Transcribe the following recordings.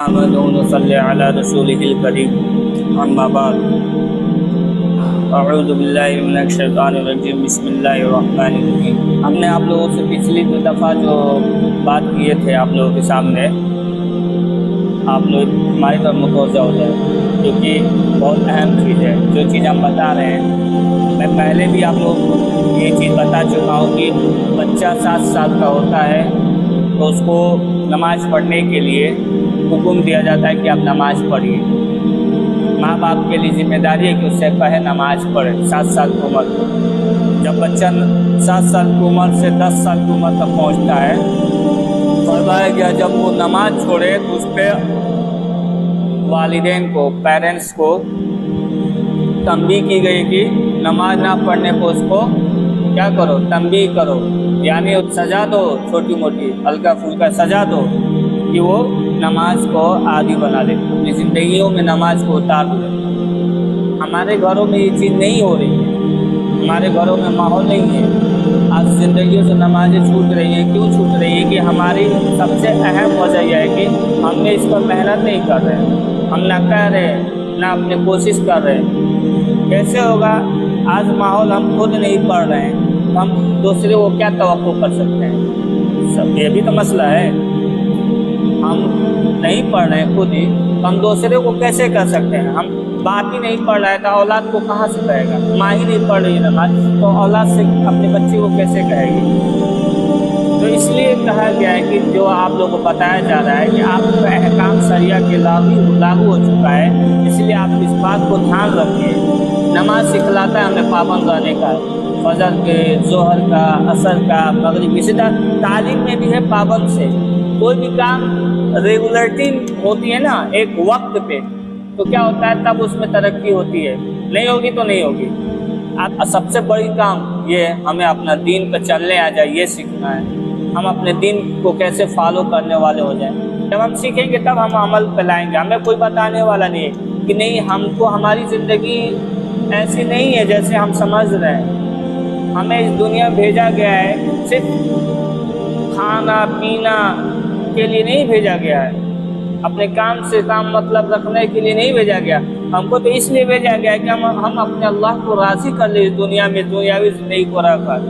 محمد صلی علی رسولہ الکریم اما بعد اعوذ باللہ من الشیطان الرجیم بسم اللہ الرحمن الرحیم۔ ہم نے آپ لوگوں سے پچھلی دفعہ جو بات کیے تھے آپ لوگوں کے سامنے، آپ لوگ ہماری طرف متوجہ ہو جائیں کیونکہ بہت اہم چیز ہے جو چیز ہم بتا رہے ہیں۔ میں پہلے بھی آپ لوگوں کو یہ چیز بتا چکا ہوں کہ بچہ 7 سال کا ہوتا ہے تو اس کو نماز پڑھنے کے لیے حکم دیا جاتا ہے کہ آپ نماز پڑھیے۔ ماں باپ کے لیے ذمہ داری ہے کہ اس سے کہے نماز پڑھے 7 سال کی عمر تک۔ جب بچہ 7 سال کی عمر سے 10 سال کی عمر تک پہنچتا ہے، فرمایا گیا جب وہ نماز چھوڑے تو اس پہ والدین کو، پیرنٹس کو تنبیہ کی گئی کہ نماز نہ پڑھنے کو اس کو کیا کرو، تنبیہ کرو، یعنی سزا دو، چھوٹی موٹی ہلکا پھلکا سزا دو کہ وہ نماز کو عادی بنا لے، اپنی زندگیوں میں نماز کو اتار لے۔ ہمارے گھروں میں یہ چیز نہیں ہو رہی ہے، ہمارے گھروں میں ماحول نہیں ہے۔ آج زندگیوں سے نمازیں چھوٹ رہی ہیں۔ کیوں چھوٹ رہی ہے؟ کہ ہماری سب سے اہم وجہ یہ ہے کہ ہم نے اس پر محنت نہیں کر رہے، ہم نہ کہہ رہے نہ اپنی کوشش کر رہے۔ کیسے ہوگا؟ آج ماحول ہم خود نہیں پڑھ رہے ہیں، ہم دوسرے کو کیا توقع کر سکتے ہیں؟ یہ بھی تو مسئلہ ہے۔ ہم نہیں پڑھ رہے ہیں خود ہی، ہم دوسرے کو کیسے کر سکتے ہیں؟ ہم باپ ہی نہیں پڑھ رہا ہے تو اولاد کو کہاں سے کہے گا؟ ماں ہی نہیں پڑھ رہی ہے نماز تو اولاد سے اپنے بچے کو کیسے کہے گی؟ تو اس لیے کہا گیا ہے کہ جو آپ لوگوں کو بتایا جا رہا ہے کہ آپ کا احکام شریعہ کے لاگو ہو چکا ہے، اس لیے آپ اس بات کو دھیان رکھیے۔ نماز سکھلاتا ہے ہمیں پابند رہنے کا، فجر کے، ظہر کا، عصر کا، مغرب، اسی طرح تعلیم میں بھی ہے پابند سے۔ کوئی بھی کام ریگولرٹی ہوتی ہے نا ایک وقت پہ، تو کیا ہوتا ہے تب اس میں ترقی ہوتی ہے، نہیں ہوگی تو نہیں ہوگی۔ اب سب سے بڑی کام یہ ہے ہمیں اپنا دین پہ چلنے آ جائے، یہ سیکھنا ہے، ہم اپنے دین کو کیسے فالو کرنے والے ہو جائیں۔ جب ہم سیکھیں گے تب ہم عمل پہ لائیں گے۔ ہمیں کوئی بتانے والا نہیں ہے کہ نہیں ہم کو ہماری زندگی ایسی نہیں ہے جیسے ہم سمجھ رہے ہیں۔ ہمیں اس دنیا میں بھیجا گیا ہے صرف کھانا پینا کے لیے نہیں بھیجا گیا ہے، اپنے کام سے کام مطلب رکھنے کے لیے نہیں بھیجا گیا۔ ہم کو تو اس لیے بھیجا گیا کہ ہم اپنے اللہ کو راضی کر لیں اس دنیا میں، دنیاوی زندگی کو رکھ کر۔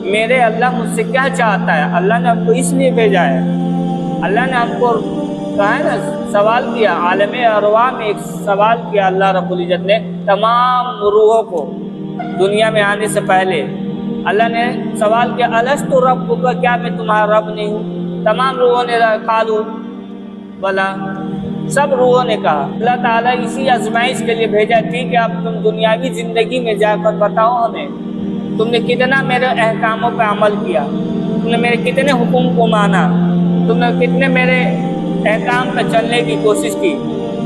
میرے اللہ مجھ سے کیا چاہتا ہے؟ اللہ نے ہم کو اس لیے بھیجا ہے۔ اللہ نے ہم کو کہا ہے نا، سوال کیا، عالم ارواح میں ایک سوال کیا اللہ رب العزت نے تمام روحوں کو دنیا میں آنے سے پہلے۔ اللہ نے سوال کیا الست ربک، کیا میں تمہارا رب نہیں ہوں؟ تمام روحوں نے قالوا بلا، سب روحوں نے کہا۔ اللہ تعالیٰ اسی آزمائش کے لیے بھیجا تھی کہ اب تم دنیاوی زندگی میں جا کر بتاؤ ہمیں تم نے کتنا میرے احکاموں پہ عمل کیا، تم نے میرے کتنے حکم کو مانا، تم نے کتنے میرے احکام پہ چلنے کی کوشش کی،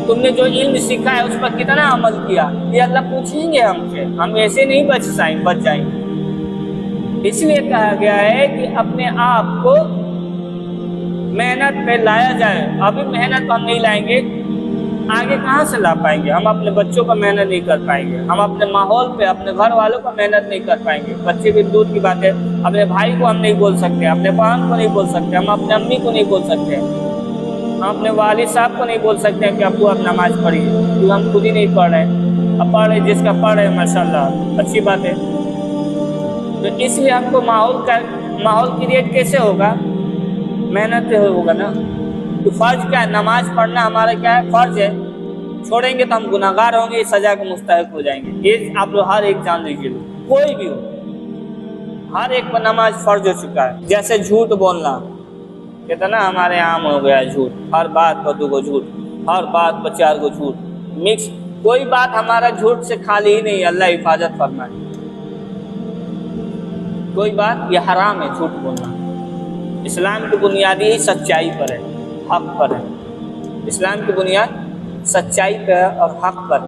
تم نے جو علم سیکھا ہے اس پر کتنا عمل کیا۔ یہ اللہ پوچھیں گے ہم سے، ہم ایسے نہیں بچ جائیں گے۔ اس لیے کہا گیا ہے کہ اپنے آپ کو محنت پہ لایا جائے۔ ابھی محنت ہم نہیں لائیں گے، آگے کہاں سے لا پائیں گے؟ ہم اپنے بچوں کو محنت نہیں کر پائیں گے، ہم اپنے ماحول پہ اپنے گھر والوں کو محنت نہیں کر پائیں گے۔ بچے بھی دور کی بات ہے، اپنے بھائی کو ہم نہیں بول سکتے، اپنے بہن کو نہیں بول سکتے، ہم اپنے امی کو نہیں بول سکتے، ہم اپنے والد صاحب کو نہیں بول سکتے کہ ابو اب نماز پڑھیے، کیونکہ ہم خود ہی نہیں پڑھ رہے ہیں۔ اب پڑھ رہے، جس کا پڑھ رہے ماشاءاللہ اچھی بات ہے۔ تو اس لیے ہم کو ماحول کریٹ کیسے ہوگا؟ محنت سے ہوگا نا۔ تو فرض کیا ہے؟ نماز پڑھنا ہمارا کیا ہے؟ فرض ہے۔ چھوڑیں گے تو ہم گناہ گار ہوں گے، سزا کے مستحق ہو جائیں گے۔ یہ آپ لوگ ہر ایک جان لیجیے، کوئی بھی ہو، ہر ایک پر نماز فرض ہو چکا ہے۔ جیسے جھوٹ بولنا کتنا ہمارے عام ہو گیا ہے، جھوٹ، ہر بات پر 2 کو جھوٹ، ہر بات پر 4 کو جھوٹ، مکس، کوئی بات ہمارا جھوٹ سے خالی ہی نہیں۔ اللہ حفاظت فرمائے، کوئی بات یہ حرام ہے جھوٹ بولنا۔ اسلام کی بنیاد ہی سچائی پر ہے، حق پر ہے۔ اسلام کی بنیاد سچائی پر اور حق پر ہے۔